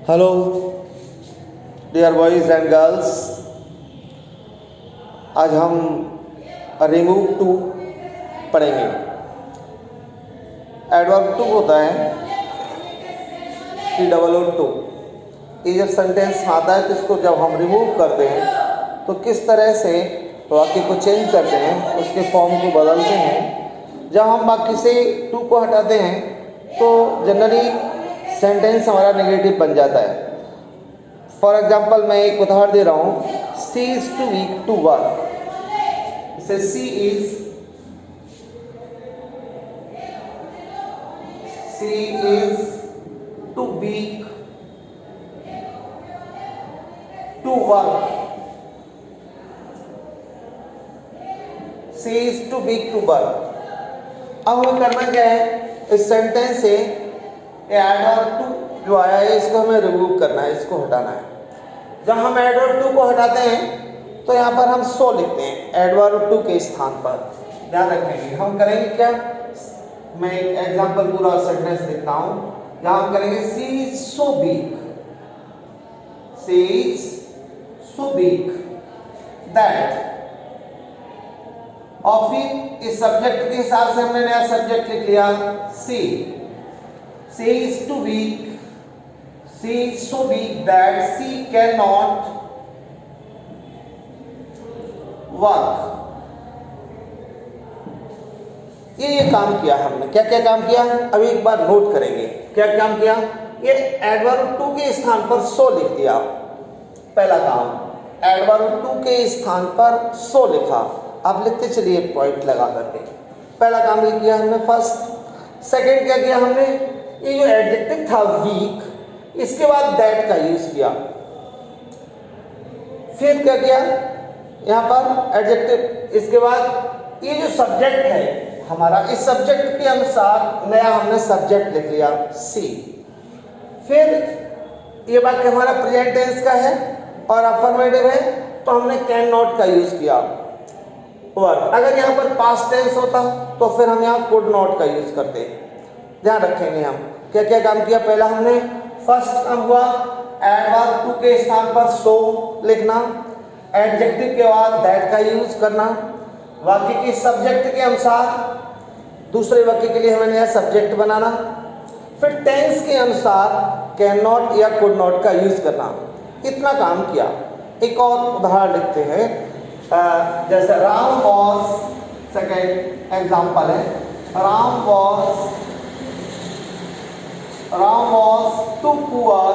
Hello dear boys and girls, आज हम remove too पढ़ेंगे। एडवर्ब टू होता है TOO। ये जब सेंटेंस आता है तो इसको जब हम रिमूव करते हैं तो किस तरह से वाक्य को चेंज करते हैं, उसके फॉर्म को बदलते हैं। जब हम बाकी से टू को हटाते हैं तो जनरली सेंटेंस हमारा नेगेटिव बन जाता है। फॉर एग्जाम्पल मैं एक उदाहरण दे रहा हूँ, she is too weak to work. से she is too weak to work. She is too weak to work. अब हमें करना क्या है, इस सेंटेंस से एडवर्ब टू जो आया है इसको हमें रिमूव करना है, इसको हटाना है। जब हम एडवर्ब टू को हटाते हैं तो यहाँ पर हम सो लिखते हैं एडवर्ब टू के स्थान पर। ध्यान रखेंगे, हम करेंगे क्या, मैं एक एग्जांपल पूरा सेंटेंस लिखता हूँ। यहाँ हम करेंगे she is so big, she is so big that. और फिर इस सब्जेक्ट के हिसाब से हमने नया सब्जेक्ट लिख लिया she. She is too weak, she is so weak that she can not work. ये काम किया हमने। क्या क्या काम किया, अभी एक बार नोट करेंगे क्या काम किया। ये एडवर्ब टू के स्थान पर सो लिख दिया। पहला काम, एडवर्ब टू के स्थान पर सो लिखा। आप लिखते चलिए पॉइंट लगा करके। पहला काम ये किया हमने फर्स्ट। सेकंड क्या किया हमने, ये जो एडजेक्टिव था वीक, इसके बाद दैट का यूज किया। फिर क्या किया, यहाँ पर एडजेक्टिव, इसके बाद ये जो सब्जेक्ट है हमारा, इस सब्जेक्ट के अनुसार नया हमने सब्जेक्ट लिख लिया सी। फिर ये वाक्य हमारा प्रेजेंट टेंस का है और अफर्मेटिव है तो हमने कैन नॉट का यूज किया। और अगर यहाँ पर पास्ट टेंस होता तो फिर हम यहाँ कुड नॉट का यूज करते। ध्यान रखेंगे हम क्या क्या काम किया। पहला हमने फर्स्ट काम हुआ एडवर्ब टू के स्थान पर सो लिखना, एडजेक्टिव के बाद दैट का यूज करना, वाक्य के सब्जेक्ट के अनुसार दूसरे वाक्य के लिए हमें नया सब्जेक्ट बनाना, फिर टेंस के अनुसार कैन नॉट या कुड नॉट का यूज करना। इतना काम किया। एक और उदाहरण लिखते हैं, जैसे राम वॉज, सेकेंड एग्जाम्पल है, Ram was too poor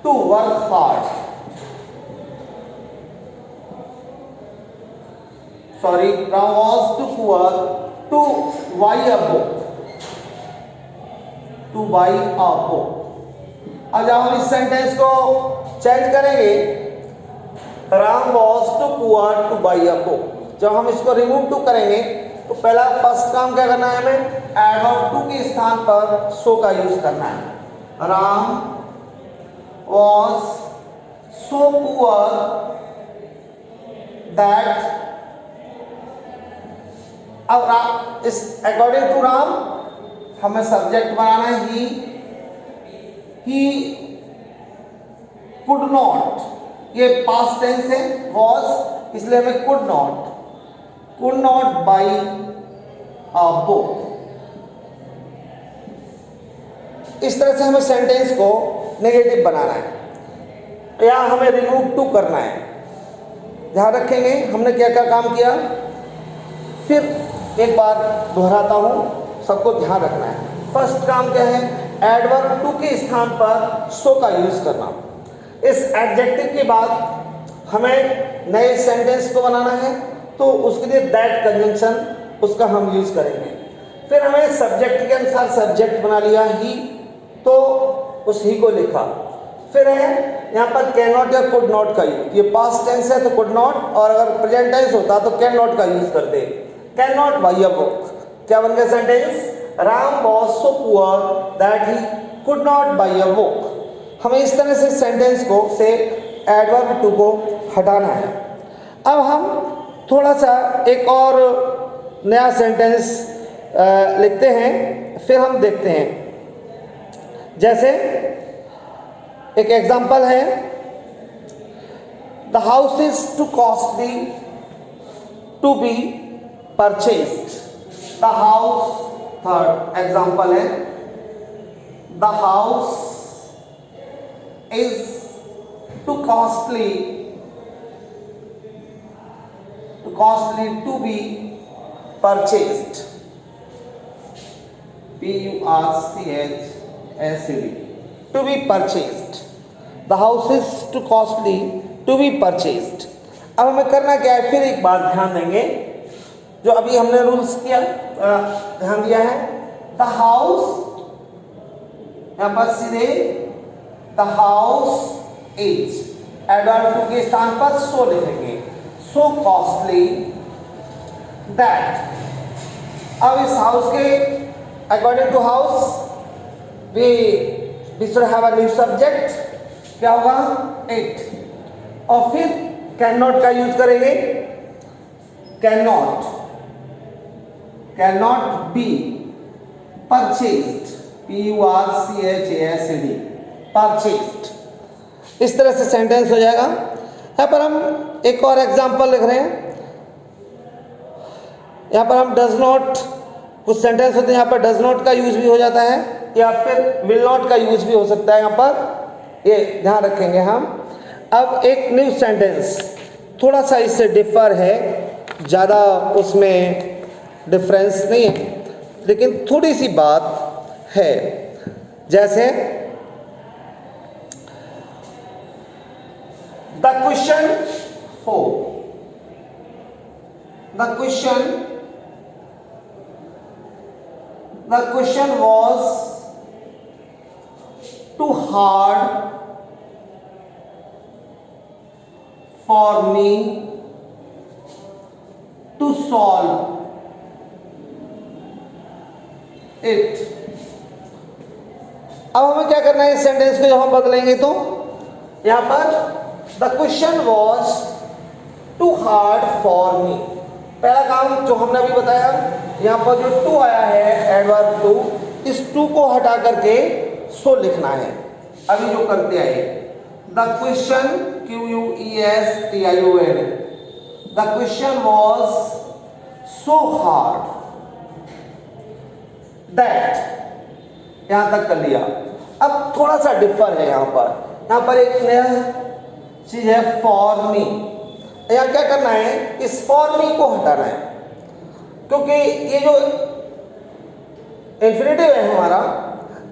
to work hard. Sorry, Ram was too poor to buy a book, to buy a book. अब जब हम इस सेंटेंस को चेंज करेंगे, Ram was too poor to buy a book, जब हम इसको रिमूव टू करेंगे तो पहला फर्स्ट काम क्या करना है, हमें एडवर्ब टू के स्थान पर सो का यूज करना है। Ram was so poor that. अब इस अकॉर्डिंग टू राम हमें सब्जेक्ट बनाना है ही कुड नॉट। ये पास्ट टेंस है, वॉज, इसलिए हमें could not by a book. इस तरह से हमें सेंटेंस को नेगेटिव बनाना है या हमें रिमूव टू करना है। ध्यान रखेंगे हमने क्या क्या काम किया। फिर एक बार दोहराता हूँ, सबको ध्यान रखना है। फर्स्ट काम क्या है, एडवर्ब टू के स्थान पर सो का यूज करना। इस एडजेक्टिव के बाद हमें नए सेंटेंस को बनाना है तो उसके लिए दैट कंजंक्शन उसका हम यूज करेंगे। फिर हमें सब्जेक्ट के अनुसार सब्जेक्ट बना लिया ही, तो उस ही को लिखा। फिर है यहाँ पर कैन नॉट या कुड नॉट का यूज। ये पास्ट टेंस है तो कुड नॉट, और अगर प्रेजेंट टेंस होता तो कैन नॉट का यूज करते। Can not by a book. क्या बन गया sentence, Ram was so poor that he could not by a book. हमें इस तरह से सेंटेंस को से एडवर्ब टू को हटाना है। अब हम थोड़ा सा एक और नया सेंटेंस लिखते हैं, फिर हम देखते हैं। जैसे एक एग्जांपल है, the house is too costly to be purchased. The house, third example है, the house is too costly to be purchased. PURCHASED, to be purchased. The house is too costly to be purchased. अब हमें करना क्या है, फिर एक बार ध्यान देंगे जो अभी हमने रूल्स किया, ध्यान दिया है। द हाउस, यहां पर सीधे the house is, adverb too के स्थान पर सो लिखेंगे, सो कॉस्टली दैट। अब इस हाउस के according to house we should have a new subject, क्या होगा, it। और फिर कैन नॉट का यूज करेंगे, can not be purchased, PURCHASED, purchased. इस तरह से सेंटेंस हो जाएगा। यहाँ पर हम एक और एग्जांपल लिख रहे हैं। यहाँ पर हम डज नॉट, कुछ सेंटेंस होते हैं यहाँ पर डज नॉट का यूज भी हो जाता है या फिर विल नॉट का यूज भी हो सकता है, यहाँ पर ये ध्यान रखेंगे हम। अब एक न्यू सेंटेंस थोड़ा सा इससे डिफर है, ज़्यादा उसमें डिफरेंस नहीं है, लेकिन थोड़ी सी बात है। जैसे the question 4, the question was too hard for me to solve it। अब हमें क्या करना है, इस सेंटेंस को जब हम बदलेंगे तो यहां पर the question was too hard for me, पहला काम जो हमने अभी बताया, यहां पर जो टू आया है एडवर्ब टू, इस टू को हटा करके सो लिखना है। अभी जो करते आए, the question, QUESTION, the question was so hard that, यहां तक कर लिया। अब थोड़ा सा डिफर है यहाँ पर एक नया चीज है, फॉर मी। यहाँ क्या करना है, इस फॉर मी को हटाना है, क्योंकि ये जो इन्फिनिटिव है हमारा,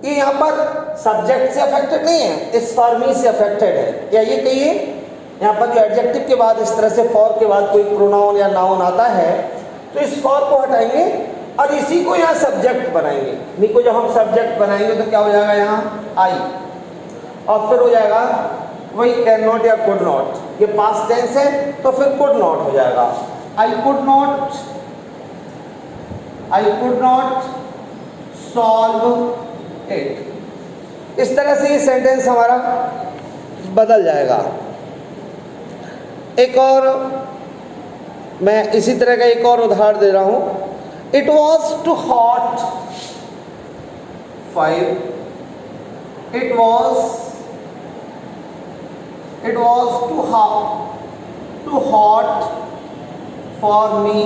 ये यहाँ पर सब्जेक्ट से अफेक्टेड नहीं है, इस फॉर मी से अफेक्टेड है। या ये कहिए, यहाँ पर जो एडजेक्टिव के बाद इस तरह से फॉर के बाद कोई प्रोनाउन या नाउन आता है, तो इस फॉर को हटाएंगे और इसी को यहाँ सब्जेक्ट बनाएंगे। इन्हीं को जब हम सब्जेक्ट बनाएंगे तो क्या हो जाएगा, यहाँ आई, और फिर हो जाएगा वही कैन नॉट या कुड नॉट। ये पास्ट टेंस है तो फिर कुड नॉट हो जाएगा, I could not solve it. इस तरह से ये सेंटेंस हमारा बदल जाएगा। एक और मैं इसी तरह का एक और उदाहरण दे रहा हूं। It was too hot 5, it was too hot for me.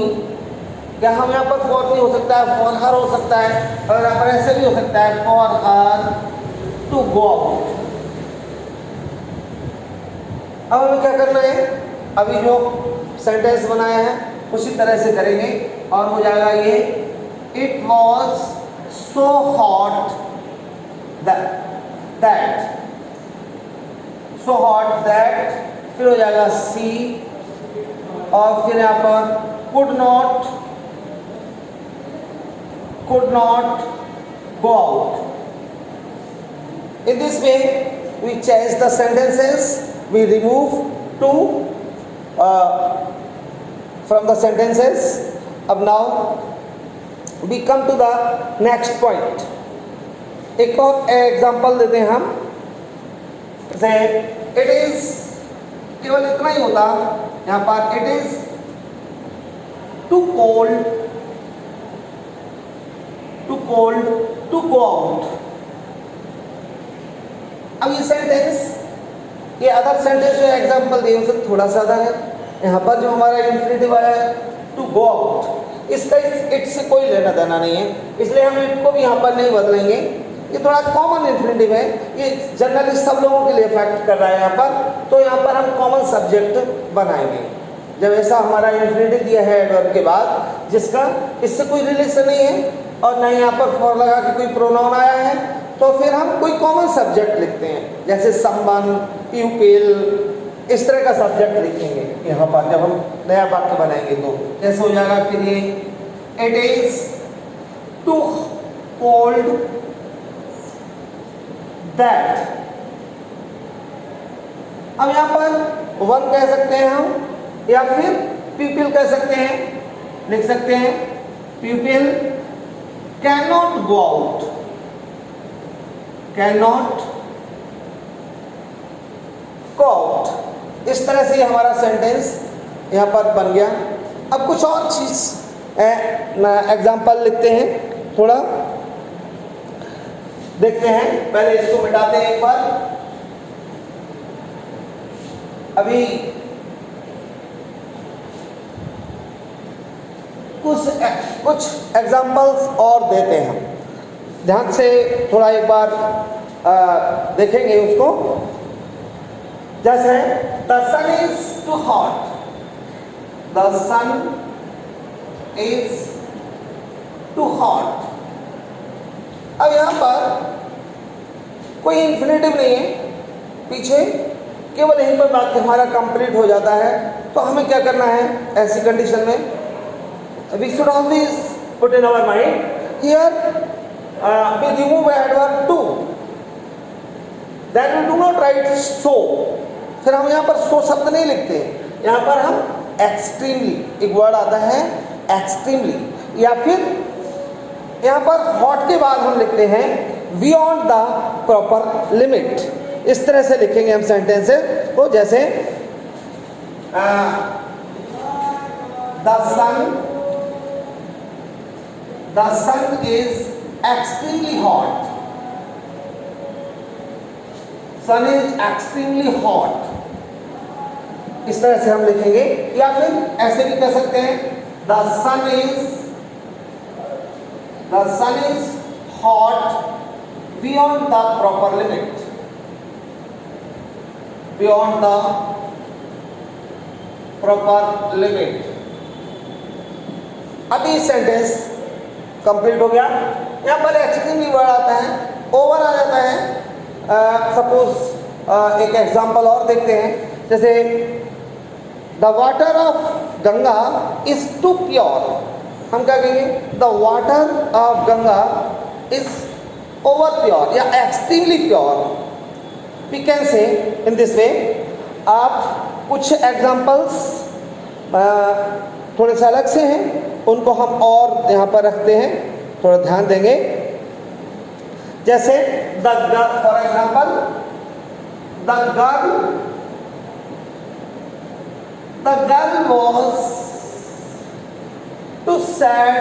क्या हम यहाँ पर फॉर मी हो सकता है, फॉर हर हो सकता है, और यहाँ पर ऐसे भी हो सकता है, for her to go out. अब हमें क्या करना है, अभी जो सेंटेंस बनाया है उसी तरह से करेंगे और हो जाएगा ये, it was so hot that, so hot that, फिर हो जाएगा सी, और फिर यहाँ पर could not go out. In this way we change the sentences, we remove to from the sentences. अब now we come to the next point. एक और एग्जाम्पल देते हैं हम, जैसे इट इज, केवल इतना ही होता यहाँ पर, it is too cold to go out। अब ये सेंटेंस, ये अदर सेंटेंस जो एग्जाम्पल दिए उससे थोड़ा सा अदर है। यहाँ पर जो हमारा इन्फिनेटिव आया है टू गो आउट, इसका इट से कोई लेना देना नहीं है, इसलिए हम इट को भी यहाँ पर नहीं बदलेंगे। ये थोड़ा कॉमन इन्फिनेटिव है, ये जनरली सब लोगों के लिए इफेक्ट कर रहा है यहाँ पर, तो यहाँ पर हम कॉमन सब्जेक्ट बनाएंगे। जब ऐसा हमारा इन्फिनेटिव दिया है एडवर्ब के बाद जिसका इससे कोई रिलेशन नहीं है और ना यहाँ पर फॉर लगा के कोई प्रोनाउन आया है, तो फिर हम कोई कॉमन सब्जेक्ट लिखते हैं, जैसे समवन, प्यूपिल, इस तरह का सब्जेक्ट लिखेंगे यहाँ पर जब हम नया वाक्य बनाएंगे। तो कैसे हो जाएगा फिर ये, it is too cold that. अब यहाँ पर वन कह सकते हैं हम, या फिर पीपल कह सकते हैं, लिख सकते हैं people can not go out, can not go out. इस तरह से हमारा सेंटेंस यहाँ पर बन गया। अब कुछ और चीज एग्जाम्पल लिखते हैं, थोड़ा देखते हैं। पहले इसको मिटाते हैं एक बार। अभी कुछ एग्जाम्पल्स और देते हैं, ध्यान से थोड़ा एक बार देखेंगे उसको। जैसे the sun is too hot, the sun is too hot. अब यहां पर कोई इन्फिनेटिव नहीं है पीछे, केवल यहीं पर वाक्य हमारा कंप्लीट हो जाता है। तो हमें क्या करना है ऐसी कंडीशन में, we should always put in our mind here we remove adverb to, then we do not write so। फिर हम यहाँ पर so शब्द नहीं लिखते, यहाँ पर हम extremely, एक वर्ड आता है extremely, या फिर यहाँ पर hot के बाद हम लिखते हैं beyond the proper limit। इस तरह से लिखेंगे हम सेंटेंसेस को, जैसे the sun is extremely hot, sun is extremely hot। इस तरह से हम लिखेंगे, या फिर ऐसे भी कह सकते हैं the sun is hot beyond the proper limit, beyond the proper limit। अभी सेंटेंस कंप्लीट हो गया। यहाँ पर एक्सट्रीमली वर्ड आता है, ओवर आ जाता है। सपोज एक एग्जांपल और देखते हैं, जैसे the water of Ganga is too pure. हम क्या कहेंगे, the water of Ganga is over pure या extremely pure. We can say in this way. आप कुछ एग्जांपल्स थोड़े से अलग से हैं, उनको हम और यहाँ पर रखते हैं, थोड़ा ध्यान देंगे। जैसे the girl, for example the girl was too sad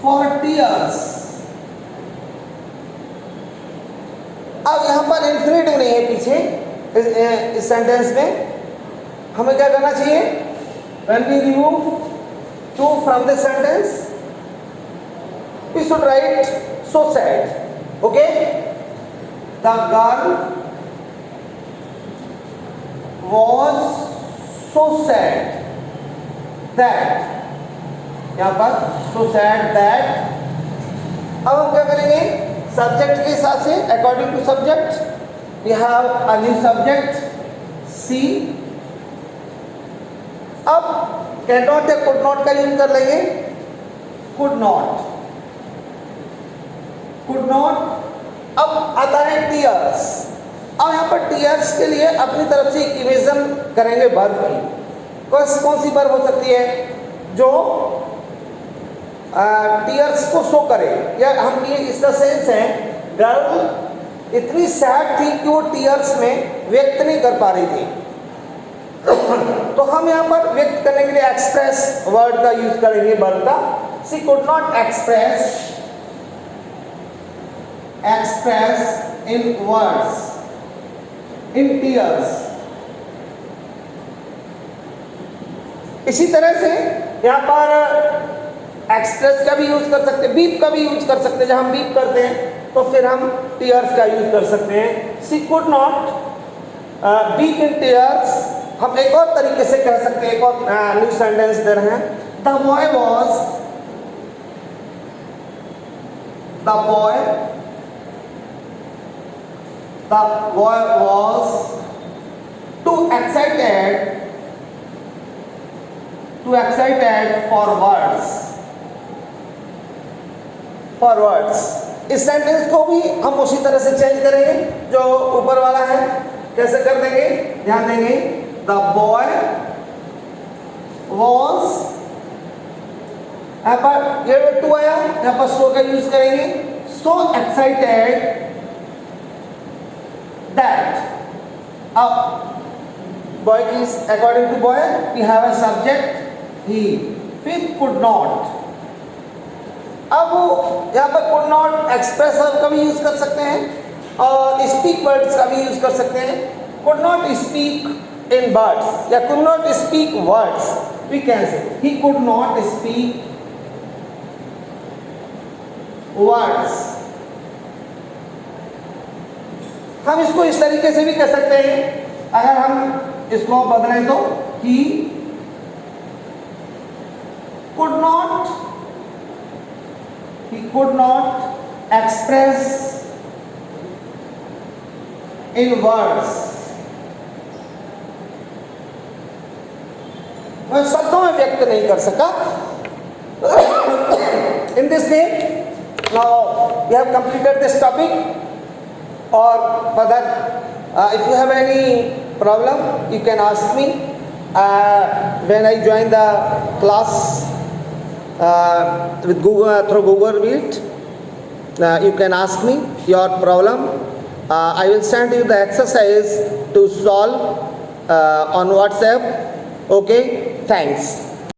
for tears. अब यहाँ पर इन्फिनेटिव नहीं है पीछे इस सेंटेंस में। हमें क्या करना चाहिए, when we remove to from the sentence we should write so sad, okay। the girl was so sad that, यहाँ पर so sad that। अब हम क्या करेंगे, सब्जेक्ट के हिसाब से according to subject we have a new subject C। अब कैन नॉट या कुड नॉट का यूज कर लेंगे, कुड नॉट। अब आता है टीयर्स। अब यहाँ पर टीयर्स के लिए अपनी तरफ से इमेजिन करेंगे वर्ब की। कौन सी वर्ब हो सकती है जो टीयर्स को शो करे, या हम ये इसका सेंस है गर्ल इतनी सैड थी कि वो टीयर्स में व्यक्त नहीं कर पा रही थी। तो हम यहाँ पर व्यक्त करने के लिए एक्सप्रेस वर्ड का यूज करेंगे, वर्ब का। She could not express express in words, in tears. इसी तरह से यहाँ पर एक्सप्रेस का भी यूज कर सकते हैं, बीप का भी यूज कर सकते हैं। जब हम बीप करते हैं तो फिर हम टीयर्स का यूज कर सकते हैं। She could not beep in tears. हम एक और तरीके से कह सकते हैं, एक और न्यू सेंटेंस दे रहे हैं। The boy was too excited for words. इस सेंटेंस को भी हम उसी तरह से चेंज करेंगे जो ऊपर वाला है। कैसे कर देंगे, ध्यान देंगे। द बॉय वॉज, यहाँ पर ये टू आया, यहाँ पर सो का यूज करेंगे। So excited that. अब boy is, according to boy we have a subject he, फिर could not। अब यहाँ पर could not एक्सप्रेस वर्ब का भी यूज कर सकते हैं और स्पीक वर्ड्स का भी यूज कर सकते हैं। could not speak in words या could not speak words, we can say he could not speak words। हम इसको इस तरीके से भी कह सकते हैं, अगर हम इसको बदलें तो he could not express in words। वह शब्दों में व्यक्त नहीं कर सका। In this way, now we have completed this topic, or further if you have any problem you can ask me when I join the class with Google, through Google Meet. You can ask me your problem. I will send you the exercise to solve on WhatsApp. Okay, thanks.